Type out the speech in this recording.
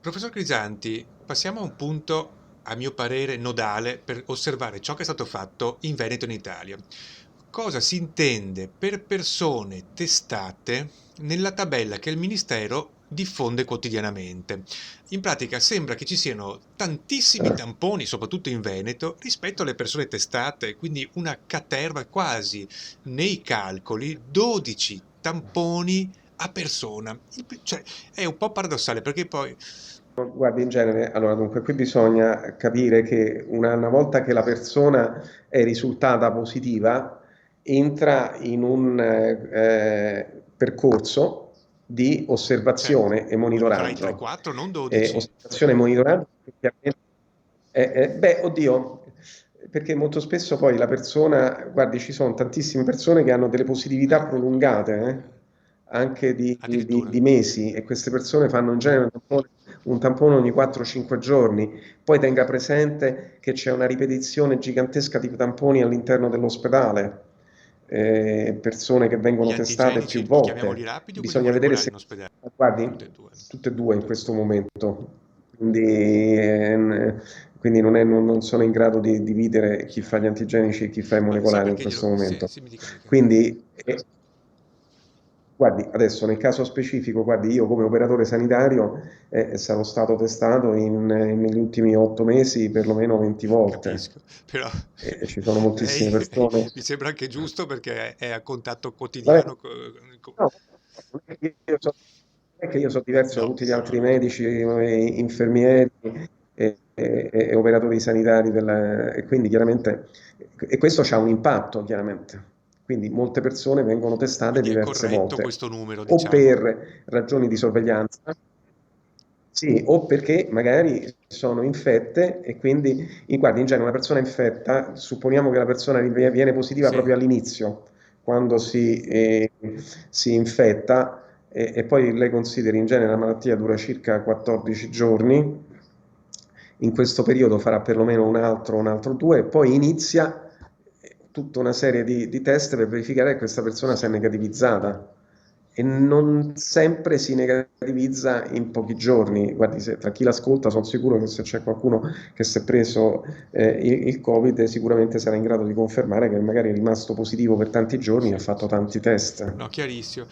Professor Crisanti, passiamo a un punto, a mio parere, nodale per osservare ciò che è stato fatto in Veneto e in Italia. Cosa si intende per persone testate nella tabella che il Ministero diffonde quotidianamente? In pratica sembra che ci siano tantissimi Eh, tamponi, soprattutto in Veneto, rispetto alle persone testate, quindi una caterva quasi nei calcoli, 12 tamponi a persona. Cioè, è un po' paradossale perché poi Guardi, in genere, allora dunque, qui bisogna capire che una volta che la persona è risultata positiva, entra in un percorso di certo, osservazione e quindi farai monitoraggio. 3-4, non 12. Osservazione e monitoraggio, chiaramente, beh, oddio, perché molto spesso poi la persona, guardi, ci sono tantissime persone che hanno delle positività prolungate, anche Addirittura. di mesi, e queste persone fanno in genere un tampone ogni 4-5 giorni. Poi tenga presente che c'è una ripetizione gigantesca di tamponi all'interno dell'ospedale, persone che Gli vengono testate più antigenici, chiamiamoli volte. rapidi o quelli Bisogna vedere molecolari se, in ospedale? guardi, Tutte e due. tutte e due in Tutte e questo due. momento. Quindi, quindi non sono in grado di dividere chi fa gli Chiaro. antigenici e chi fa i Ma sa molecolari in perché questo glielo... Sì, momento. sì, mi dica. Quindi, guardi, adesso nel caso specifico, guardi, io come operatore sanitario sarò stato testato negli ultimi 8 mesi perlomeno 20 volte. Capisco, però E ci sono moltissime lei persone. mi sembra anche giusto perché è a contatto Vabbè, quotidiano no, non è che non è che io so diverso da No, tutti gli no, altri no. medici, infermieri e operatori sanitari, e quindi chiaramente, e questo ha un impatto, chiaramente. Quindi molte persone vengono testate Quindi è diverse corretto volte, questo numero, o diciamo. per ragioni di sorveglianza, sì, o perché magari sono infette e quindi, guardi, in genere una persona infetta, supponiamo che la persona viene positiva Sì. proprio all'inizio, quando si infetta, e poi lei consideri in genere la malattia dura circa 14 giorni, in questo periodo farà perlomeno un altro due, e poi inizia tutta una serie di test per verificare che questa persona si è Sì. negativizzata, e non sempre si negativizza in pochi giorni. Guardi, tra chi l'ascolta sono sicuro che se c'è qualcuno che si è preso il Covid sicuramente sarà in grado di confermare che magari è rimasto positivo per tanti giorni e ha Sì, fatto sì, tanti sì. test. No, chiarissimo.